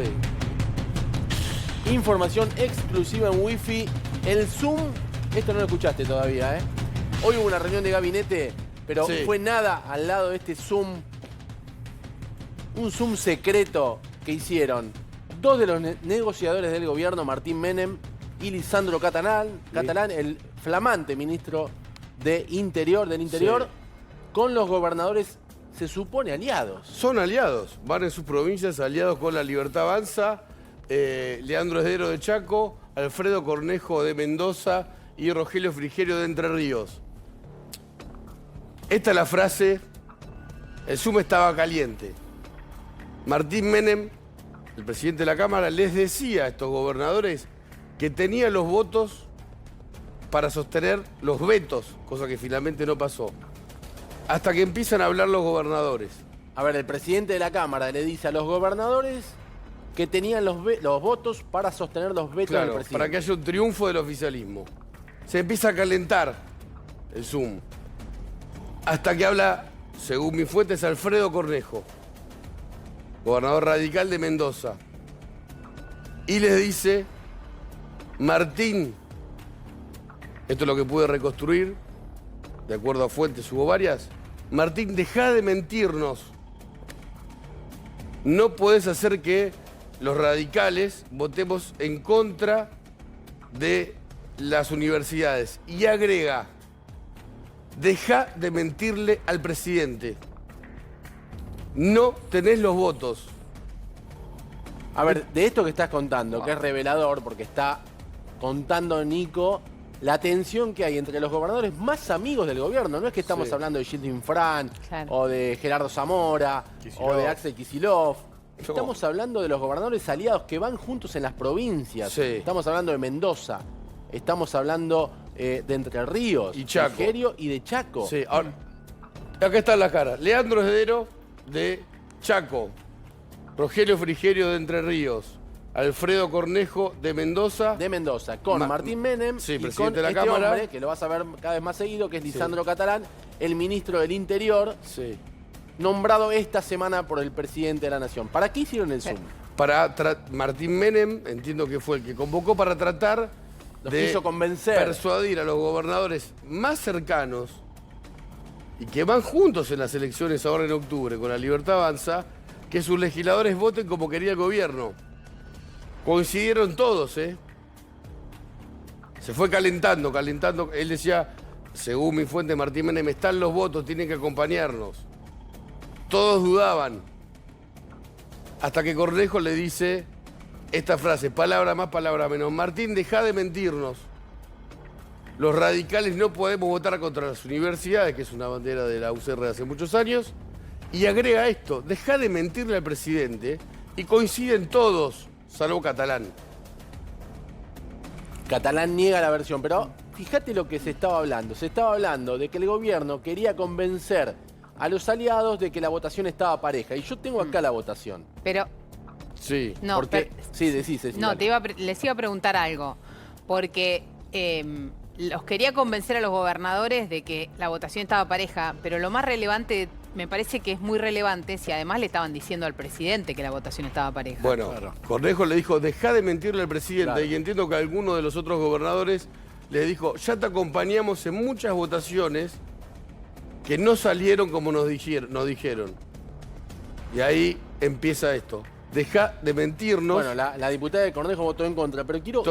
Sí. Información exclusiva en Wi-Fi. El Zoom, esto no lo escuchaste todavía, ¿eh? Hoy hubo una reunión de gabinete, pero Sí. fue nada al lado de este Zoom. Un Zoom secreto que hicieron dos de los negociadores del gobierno, Martín Menem y Lisandro Catalán, el flamante ministro del Interior, con los gobernadores, se supone, aliados. Son aliados, van en sus provincias aliados con La Libertad Avanza, Leandro Esdero de Chaco, Alfredo Cornejo de Mendoza y Rogelio Frigerio de Entre Ríos. Esta es la frase, el Zoom estaba caliente. Martín Menem, el presidente de la Cámara, les decía a estos gobernadores que tenía los votos para sostener los vetos, cosa que finalmente no pasó. Hasta que empiezan a hablar los gobernadores. A ver, el presidente de la Cámara le dice a los gobernadores que tenían los votos para sostener los vetos del Claro, presidente. para que haya un triunfo del oficialismo. Se empieza a calentar el Zoom. Hasta que habla, según mis fuentes, Alfredo Cornejo, gobernador radical de Mendoza. Y les dice, Martín, esto es lo que pude reconstruir, de acuerdo a fuentes hubo varias. Martín, dejá de mentirnos. No podés hacer que los radicales votemos en contra de las universidades. Y agrega, dejá de mentirle al presidente. No tenés los votos. A ver, de esto que estás contando, que es revelador, porque está contando Nico la tensión que hay entre los gobernadores más amigos del gobierno. No es que estamos hablando de Gildo Fran, Claro, o de Gerardo Zamora, o de Axel Kicillof. Estamos hablando de los gobernadores aliados que van juntos en las provincias. Sí. Estamos hablando de Mendoza. Estamos hablando de Entre Ríos, Y Chaco. de Frigerio y de Chaco. Sí, ahora, acá están las caras. Leandro Esdero de Chaco, Rogelio Frigerio de Entre Ríos, Alfredo Cornejo de Mendoza. De Mendoza, con Martín Menem sí, y presidente con de la este Cámara. hombre, que lo vas a ver cada vez más seguido, que es Lisandro Catalán, el ministro del Interior, Sí. nombrado esta semana por el presidente de la Nación. ¿Para qué hicieron el Zoom? Para Martín Menem, entiendo que fue el que convocó para tratar Los de quiso convencer. persuadir a los gobernadores más cercanos y que van juntos en las elecciones ahora en octubre con La Libertad Avanza, que sus legisladores voten como quería el gobierno. Coincidieron todos, ¿eh? Se fue calentando. Él decía, según mi fuente Martín Menem, están los votos, tienen que acompañarnos. Todos dudaban. Hasta que Cornejo le dice esta frase, palabra más, palabra menos. Martín, dejá de mentirnos. Los radicales no podemos votar contra las universidades, que es una bandera de la UCR de hace muchos años. Y agrega esto, dejá de mentirle al presidente. Y coinciden todos, salvo Catalán. Catalán niega la versión, pero fíjate lo que se estaba hablando. Se estaba hablando de que el gobierno quería convencer a los aliados de que la votación estaba pareja. Y yo tengo acá la votación. pero Sí. no, Porque, sí, decís, no, les iba a preguntar algo, porque los quería convencer a los gobernadores de que la votación estaba pareja, pero lo más relevante, me parece que es muy relevante si además le estaban diciendo al presidente que la votación estaba pareja. Bueno, Cornejo le dijo, dejá de mentirle al presidente. Claro. Y entiendo que alguno de los otros gobernadores le dijo, ya te acompañamos en muchas votaciones que no salieron como nos dijeron. Y ahí empieza esto. Dejá de mentirnos. Bueno, la diputada de Cornejo votó en contra, pero quiero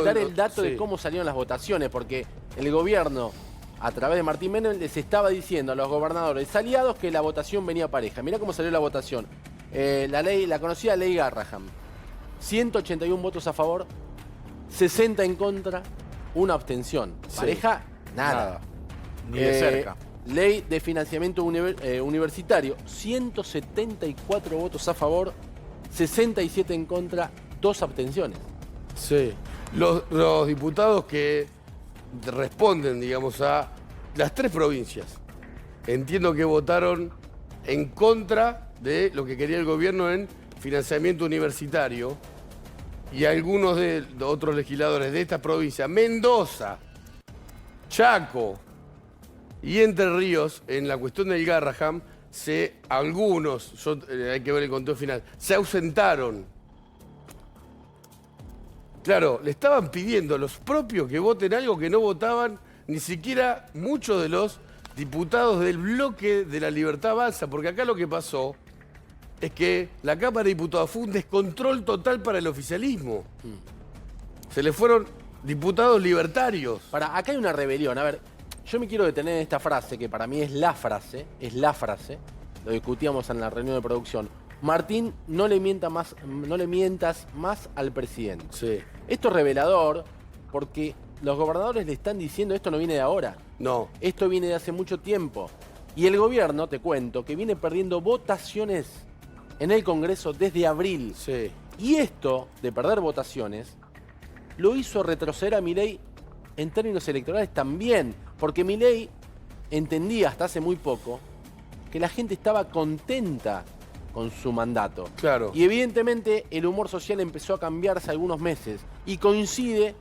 dar el dato de cómo salieron las votaciones, porque el gobierno, a través de Martín Menem, les estaba diciendo a los gobernadores aliados que la votación venía pareja. Mirá cómo salió la votación. La conocida ley Garraham. 181 votos a favor, 60 en contra, una abstención. Sí. Pareja, nada. Ni de cerca. Ley de financiamiento universitario, 174 votos a favor, 67 en contra, 2 abstenciones. Sí. Los diputados que responden, digamos, a las 3 provincias, entiendo que votaron en contra de lo que quería el gobierno en financiamiento universitario, y algunos de otros legisladores de esta provincia, Mendoza, Chaco y Entre Ríos, en la cuestión del Garraham, algunos, hay que ver el conteo final, se ausentaron. Claro, le estaban pidiendo a los propios que voten algo que no votaban ni siquiera muchos de los diputados del bloque de la Libertad Avanza, porque acá lo que pasó es que la Cámara de Diputados fue un descontrol total para el oficialismo. Se le fueron diputados libertarios. Acá hay una rebelión. A ver, yo me quiero detener en esta frase, que para mí es la frase, lo discutíamos en la reunión de producción. Martín, no le mientas más al presidente. Sí. Esto es revelador porque los gobernadores le están diciendo esto no viene de ahora. No. Esto viene de hace mucho tiempo. Y el gobierno, te cuento, que viene perdiendo votaciones en el Congreso desde abril. Sí. Y esto de perder votaciones lo hizo retroceder a Milei en términos electorales también. Porque Milei entendía hasta hace muy poco que la gente estaba contenta con su mandato. Claro. Y evidentemente el humor social empezó a cambiarse algunos meses y coincide,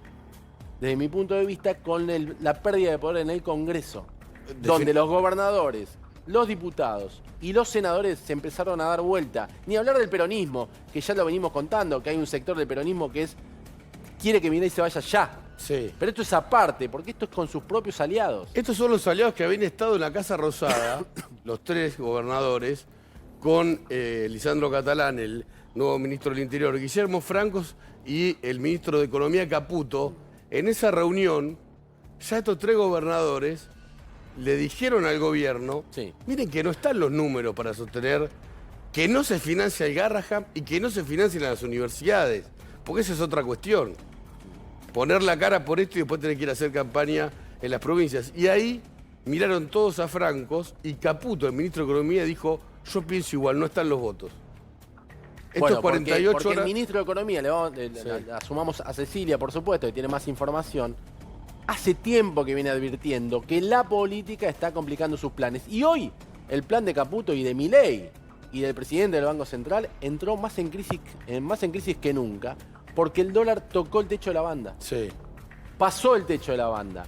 desde mi punto de vista, con la pérdida de poder en el Congreso, donde los gobernadores, los diputados y los senadores se empezaron a dar vuelta. Ni hablar del peronismo, que ya lo venimos contando, que hay un sector del peronismo que quiere que Milei se vaya ya. Sí. Pero esto es aparte, porque esto es con sus propios aliados. Estos son los aliados que habían estado en la Casa Rosada, los tres gobernadores, con Lisandro Catalán, el nuevo ministro del Interior, Guillermo Francos y el ministro de Economía, Caputo. En esa reunión, ya estos tres gobernadores le dijeron al gobierno, sí, miren que no están los números para sostener que no se financia el Garrahan y que no se financien las universidades, porque esa es otra cuestión. Poner la cara por esto y después tener que ir a hacer campaña en las provincias. Y ahí miraron todos a Francos y Caputo, el ministro de Economía, dijo, yo pienso igual, no están los votos. Estos 48 porque horas... el ministro de Economía, la sumamos a Cecilia, por supuesto, que tiene más información, hace tiempo que viene advirtiendo que la política está complicando sus planes. Y hoy, el plan de Caputo y de Milei y del presidente del Banco Central entró más en crisis que nunca, porque el dólar tocó el techo de la banda. Sí. Pasó el techo de la banda.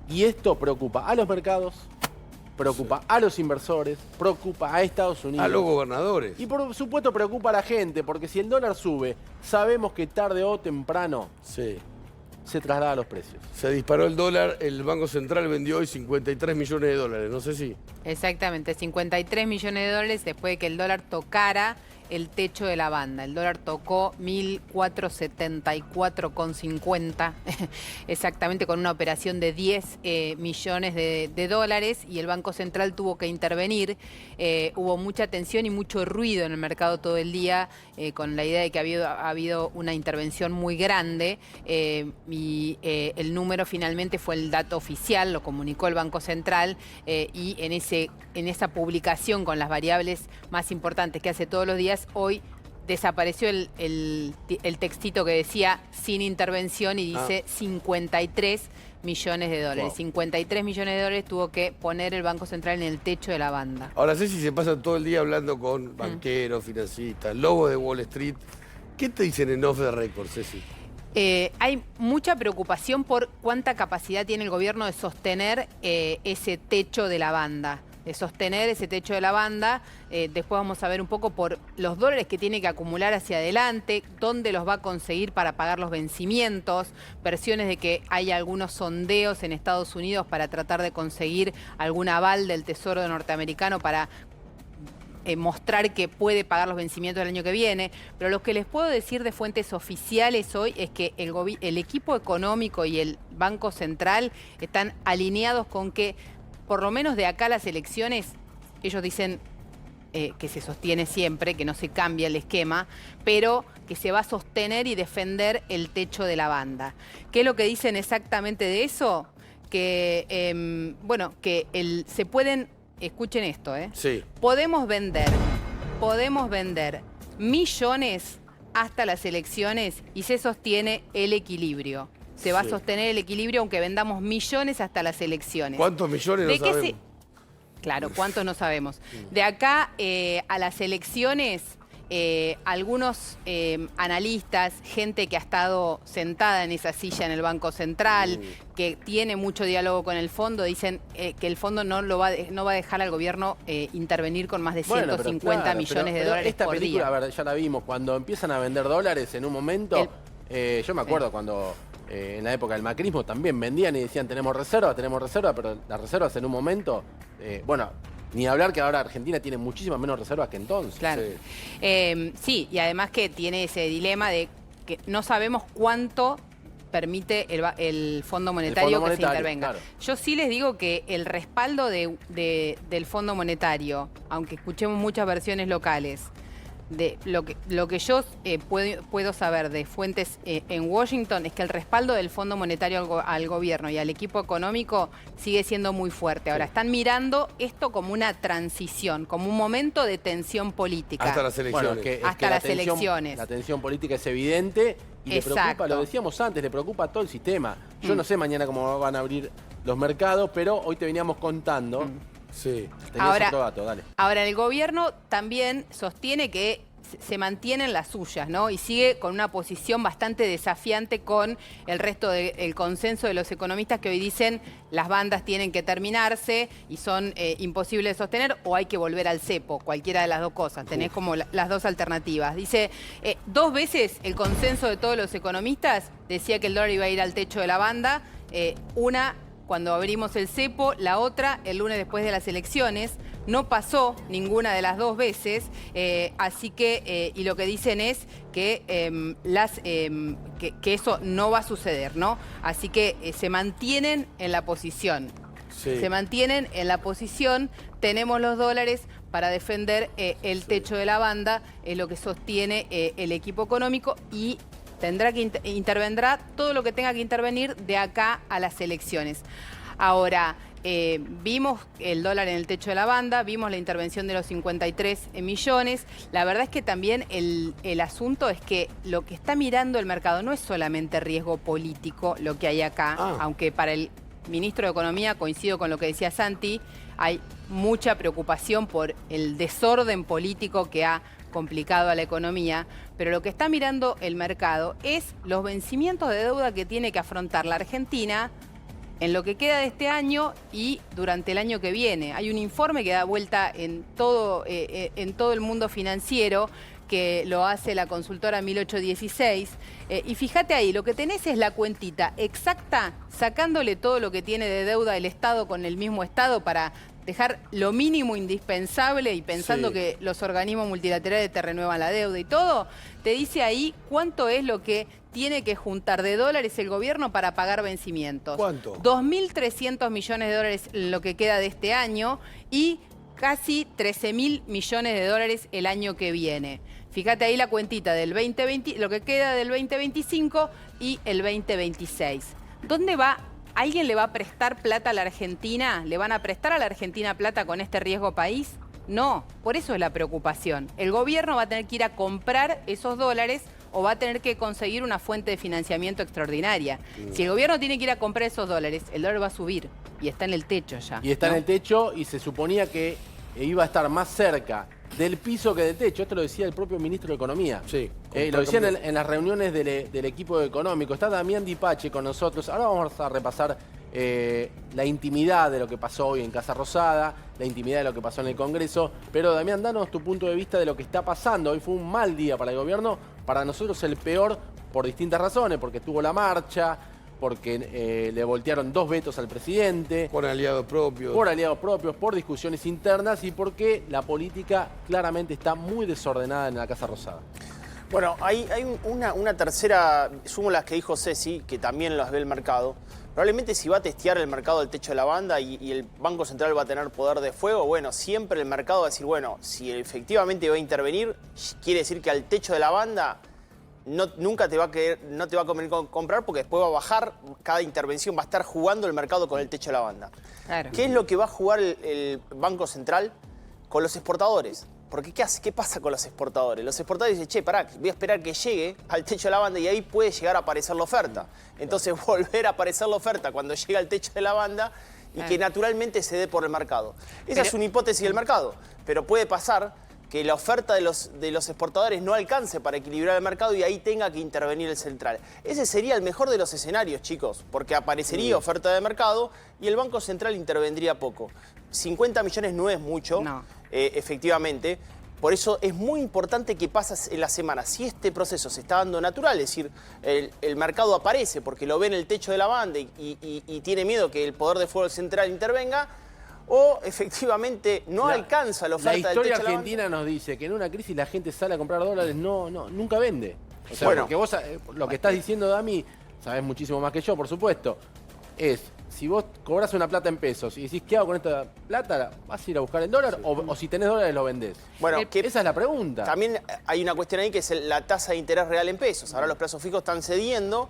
Y esto preocupa a los mercados, preocupa a los inversores, preocupa a Estados Unidos. A los gobernadores. Y por supuesto preocupa a la gente, porque si el dólar sube, sabemos que tarde o temprano se traslada a los precios. Se disparó el dólar, el Banco Central vendió hoy 53 millones de dólares, no sé si... Exactamente, 53 millones de dólares después de que el dólar tocara el techo de la banda. El dólar tocó 1.474,50, exactamente, con una operación de 10 millones de dólares, y el Banco Central tuvo que intervenir. Hubo mucha tensión y mucho ruido en el mercado todo el día, con la idea de que ha habido una intervención muy grande, y el número finalmente fue el dato oficial, lo comunicó el Banco Central, y en esa publicación con las variables más importantes que hace todos los días, hoy desapareció el textito que decía sin intervención y dice 53 millones de dólares. Wow. 53 millones de dólares tuvo que poner el Banco Central en el techo de la banda. Ahora, Ceci se pasa todo el día hablando con banqueros, financistas, lobos de Wall Street. ¿Qué te dicen en off the record, Ceci? Hay mucha preocupación por cuánta capacidad tiene el gobierno de sostener ese techo de la banda. Después vamos a ver un poco por los dólares que tiene que acumular hacia adelante, dónde los va a conseguir para pagar los vencimientos, versiones de que hay algunos sondeos en Estados Unidos para tratar de conseguir algún aval del Tesoro norteamericano para mostrar que puede pagar los vencimientos del año que viene. Pero lo que les puedo decir de fuentes oficiales hoy es que el equipo económico y el Banco Central están alineados con que por lo menos de acá a las elecciones, ellos dicen que se sostiene siempre, que no se cambia el esquema, pero que se va a sostener y defender el techo de la banda. ¿Qué es lo que dicen exactamente de eso? Que, se pueden, escuchen esto, sí, podemos vender millones hasta las elecciones y se sostiene el equilibrio. Se va a sostener el equilibrio aunque vendamos millones hasta las elecciones. ¿Cuántos millones? No sabemos. Claro, ¿cuántos no sabemos? De acá a las elecciones, algunos analistas, gente que ha estado sentada en esa silla en el Banco Central, que tiene mucho diálogo con el fondo, dicen que el fondo no va a dejar al gobierno intervenir con más de 150 millones de dólares esta por película, día. A ver, ya la vimos, cuando empiezan a vender dólares en un momento... Yo me acuerdo cuando en la época del macrismo también vendían y decían tenemos reserva, pero las reservas en un momento, bueno, ni hablar que ahora Argentina tiene muchísimas menos reservas que entonces. Claro. Sí, y además que tiene ese dilema de que no sabemos cuánto permite el Fondo Monetario que se intervenga. Claro. Yo sí les digo que el respaldo del Fondo Monetario, aunque escuchemos muchas versiones locales, de lo que yo puedo saber de fuentes en Washington es que el respaldo del Fondo Monetario al gobierno y al equipo económico sigue siendo muy fuerte. Ahora, están mirando esto como una transición, como un momento de tensión política. Hasta las elecciones. Bueno, hasta las elecciones. La tensión política es evidente y le preocupa, lo decíamos antes, le preocupa a todo el sistema. Yo no sé mañana cómo van a abrir los mercados, pero hoy te veníamos contando... Sí. Ahora, otro dato, dale. Ahora, el gobierno también sostiene que se mantienen las suyas, ¿no? Y sigue con una posición bastante desafiante con el resto del consenso de los economistas que hoy dicen las bandas tienen que terminarse y son imposibles de sostener o hay que volver al cepo, cualquiera de las dos cosas. Tenés como las dos alternativas. Dice, 2 veces el consenso de todos los economistas decía que el dólar iba a ir al techo de la banda, una cuando abrimos el cepo, la otra el lunes después de las elecciones. No pasó ninguna de las 2 veces, así que, y lo que dicen es que, que eso no va a suceder, ¿no? Así que se mantienen en la posición. Sí. Se mantienen en la posición, tenemos los dólares para defender el techo de la banda, es lo que sostiene el equipo económico y tendrá que intervendrá todo lo que tenga que intervenir de acá a las elecciones. Ahora, vimos el dólar en el techo de la banda, vimos la intervención de los 53 millones. La verdad es que también el asunto es que lo que está mirando el mercado no es solamente riesgo político lo que hay acá, aunque para el ministro de Economía, coincido con lo que decía Santi, hay mucha preocupación por el desorden político que ha complicado a la economía, pero lo que está mirando el mercado es los vencimientos de deuda que tiene que afrontar la Argentina en lo que queda de este año y durante el año que viene. Hay un informe que da vuelta en todo el mundo financiero que lo hace la consultora 1816. Y fíjate ahí, lo que tenés es la cuentita exacta, sacándole todo lo que tiene de deuda el Estado con el mismo Estado para dejar lo mínimo indispensable y pensando que los organismos multilaterales te renuevan la deuda y todo, te dice ahí cuánto es lo que tiene que juntar de dólares el gobierno para pagar vencimientos. ¿Cuánto? 2.300 millones de dólares en lo que queda de este año y casi 13.000 millones de dólares el año que viene. Fíjate ahí la cuentita del 2020, lo que queda del 2025 y el 2026. ¿Dónde va? ¿Alguien le va a prestar plata a la Argentina? ¿Le van a prestar a la Argentina plata con este riesgo país? No, por eso es la preocupación. El gobierno va a tener que ir a comprar esos dólares o va a tener que conseguir una fuente de financiamiento extraordinaria. Si el gobierno tiene que ir a comprar esos dólares, el dólar va a subir y está en el techo ya. Y está en el techo y se suponía que iba a estar más cerca del piso que del techo. Esto lo decía el propio ministro de Economía. Sí. Lo decían en las reuniones del equipo económico. Está Damián Dipache con nosotros. Ahora vamos a repasar la intimidad de lo que pasó hoy en Casa Rosada, la intimidad de lo que pasó en el Congreso. Pero Damián, danos tu punto de vista de lo que está pasando. Hoy fue un mal día para el gobierno. Para nosotros el peor por distintas razones. Porque tuvo la marcha, porque le voltearon 2 vetos al presidente. Por aliados propios. Por aliados propios, por discusiones internas y porque la política claramente está muy desordenada en la Casa Rosada. Bueno, hay una tercera, sumo las que dijo Ceci, que también las ve el mercado. Probablemente si va a testear el mercado del techo de la banda y el Banco Central va a tener poder de fuego, bueno, siempre el mercado va a decir, bueno, si efectivamente va a intervenir, quiere decir que al techo de la banda nunca te va a convenir comprar porque después va a bajar, cada intervención va a estar jugando el mercado con el techo de la banda. Claro. ¿Qué es lo que va a jugar el Banco Central con los exportadores? Porque ¿qué pasa con los exportadores? Los exportadores dicen, che, pará, voy a esperar que llegue al techo de la banda y ahí puede llegar a aparecer la oferta. Entonces volver a aparecer la oferta cuando llega al techo de la banda y que naturalmente se dé por el mercado. Esa es una hipótesis del mercado, pero puede pasar que la oferta de los exportadores no alcance para equilibrar el mercado y ahí tenga que intervenir el central. Ese sería el mejor de los escenarios, chicos, porque aparecería oferta de mercado y el Banco Central intervendría poco. 50 millones no es mucho, efectivamente, Por eso es muy importante que pase en la semana. Si este proceso se está dando natural, es decir, el mercado aparece porque lo ve en el techo de la banda y tiene miedo que el poder de fuego central intervenga, o efectivamente no alcanza la oferta del techo de la banda. La historia argentina nos dice que en una crisis la gente sale a comprar dólares, nunca vende. O sea, bueno, porque vos lo que estás diciendo, Dami, sabés muchísimo más que yo, por supuesto, es... Si vos cobras una plata en pesos y decís, ¿qué hago con esta plata? ¿Vas a ir a buscar el dólar? O si tenés dólares, lo vendés. Bueno, esa es la pregunta. También hay una cuestión ahí que es la tasa de interés real en pesos. Ahora los plazos fijos están cediendo.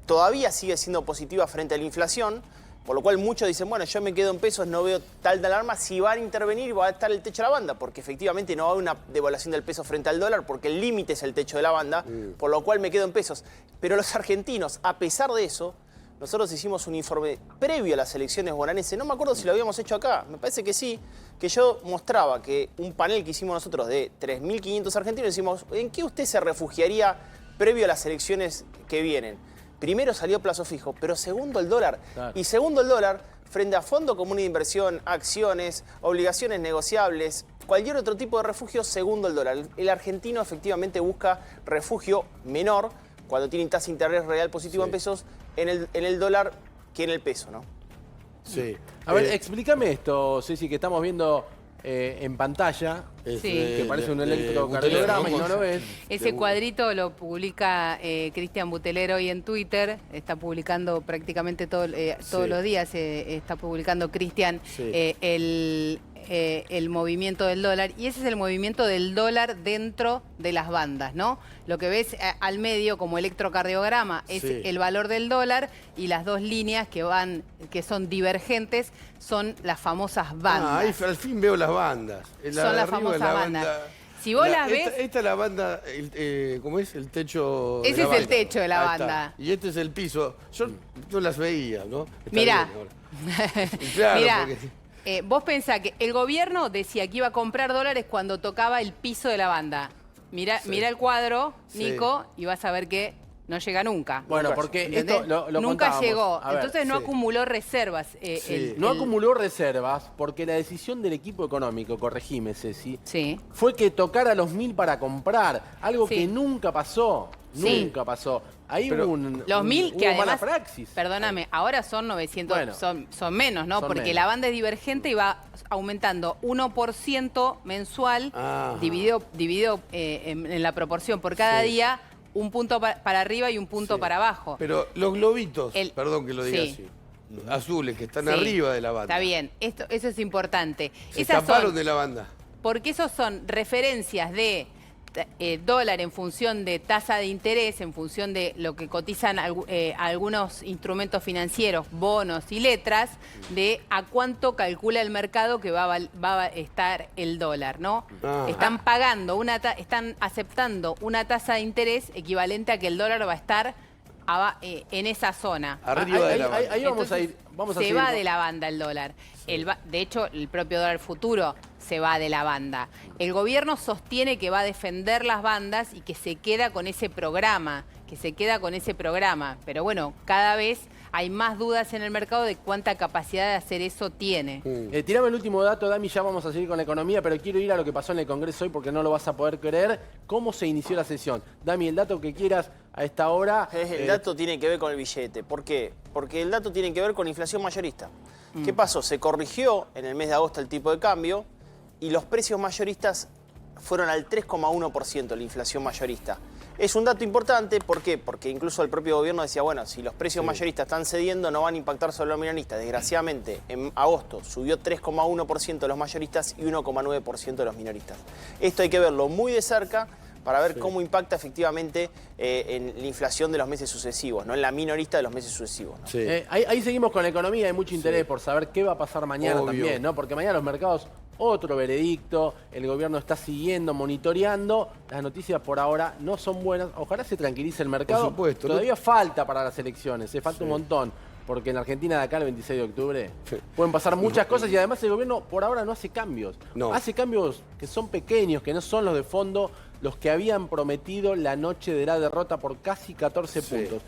Todavía sigue siendo positiva frente a la inflación. Por lo cual muchos dicen, bueno, yo me quedo en pesos, no veo tal alarma. Si van a intervenir, va a estar el techo de la banda. Porque efectivamente no va a haber una devaluación del peso frente al dólar, porque el límite es el techo de la banda. Por lo cual me quedo en pesos. Pero los argentinos, a pesar de eso... Nosotros hicimos un informe previo a las elecciones bonaerenses, no me acuerdo si lo habíamos hecho acá, me parece que sí, que yo mostraba que un panel que hicimos nosotros de 3.500 argentinos, decimos, ¿en qué usted se refugiaría previo a las elecciones que vienen? Primero salió plazo fijo, pero segundo el dólar. Claro. Y segundo el dólar, frente a fondo común de inversión, acciones, obligaciones negociables, cualquier otro tipo de refugio, segundo el dólar. El argentino efectivamente busca refugio menor, cuando tienen tasa de interés real positivo en pesos, en el dólar que en el peso, ¿no? Sí. A ver, explícame esto, Ceci, que estamos viendo en pantalla, que parece un electrocardiograma y no lo ves. Ese cuadrito lo publica Cristian Butelero hoy en Twitter, está publicando prácticamente todos los días, está publicando Cristian el movimiento del dólar, y ese es el movimiento del dólar dentro de las bandas, ¿no? Lo que ves al medio como electrocardiograma es el valor del dólar, y las dos líneas que son divergentes son las famosas bandas. Ahí al fin veo las bandas. Son las famosas bandas. Si vos las ves... Esta es la banda, ¿cómo es? El techo de la banda. Ese es el techo de la banda. Está. Y este es el piso. Yo no las veía, ¿no? Mirá. Claro, mirá. Vos pensás que el gobierno decía que iba a comprar dólares cuando tocaba el piso de la banda. Mira el cuadro, Nico, y vas a ver que no llega nunca. Bueno, porque esto lo nunca llegó. Ver, entonces no acumuló reservas. No acumuló reservas porque la decisión del equipo económico, corregime, Ceci, fue que tocara los 1.000 para comprar. Algo que nunca pasó. Nunca pasó. Ahí hubo los 1.000 que además, praxis. Perdóname, ahora son 900, bueno, son menos, ¿no? Porque menos. La banda es divergente y va aumentando 1% mensual, dividido en la proporción por cada día, un punto para arriba y un punto para abajo. Pero los globitos, perdón que lo diga así, azules, que están arriba de la banda. Está bien, eso es importante. Se escaparon de la banda. Porque esos son referencias de dólar en función de tasa de interés, en función de lo que cotizan algunos instrumentos financieros, bonos y letras, de a cuánto calcula el mercado que va a estar el dólar, ¿no? Están pagando, están aceptando una tasa de interés equivalente a que el dólar va a estar en esa zona. Arriba de la banda. Ahí vamos a ir. Se va de la banda el dólar. De hecho, el propio dólar futuro se va de la banda. El gobierno sostiene que va a defender las bandas y que se queda con ese programa, Pero bueno, cada vez hay más dudas en el mercado de cuánta capacidad de hacer eso tiene. Tirame el último dato, Dami, ya vamos a seguir con la economía, pero quiero ir a lo que pasó en el Congreso hoy porque no lo vas a poder creer. ¿Cómo se inició la sesión? Dami, el dato que quieras a esta hora. El dato tiene que ver con el billete. ¿Por qué? Porque el dato tiene que ver con inflación mayorista. ¿Qué pasó? Se corrigió en el mes de agosto el tipo de cambio y los precios mayoristas fueron al 3,1% la inflación mayorista. Es un dato importante, ¿por qué? Porque incluso el propio gobierno decía, bueno, si los precios mayoristas están cediendo no van a impactar sobre los minoristas. Desgraciadamente, en agosto subió 3,1% los mayoristas y 1,9% los minoristas. Esto hay que verlo muy de cerca para ver cómo impacta efectivamente en la inflación de los meses sucesivos, ¿no? En la minorista de los meses sucesivos, ¿no? Ahí seguimos con la economía, hay mucho interés por saber qué va a pasar mañana también, ¿no? Porque mañana los mercados, otro veredicto, el gobierno está siguiendo, monitoreando, las noticias por ahora no son buenas, ojalá se tranquilice el mercado. Por supuesto. Todavía falta para las elecciones, falta un montón. Porque en la Argentina de acá el 26 de octubre pueden pasar muchas cosas y además el gobierno por ahora no hace cambios. Hace cambios que son pequeños, que no son los de fondo, los que habían prometido la noche de la derrota por casi 14 puntos.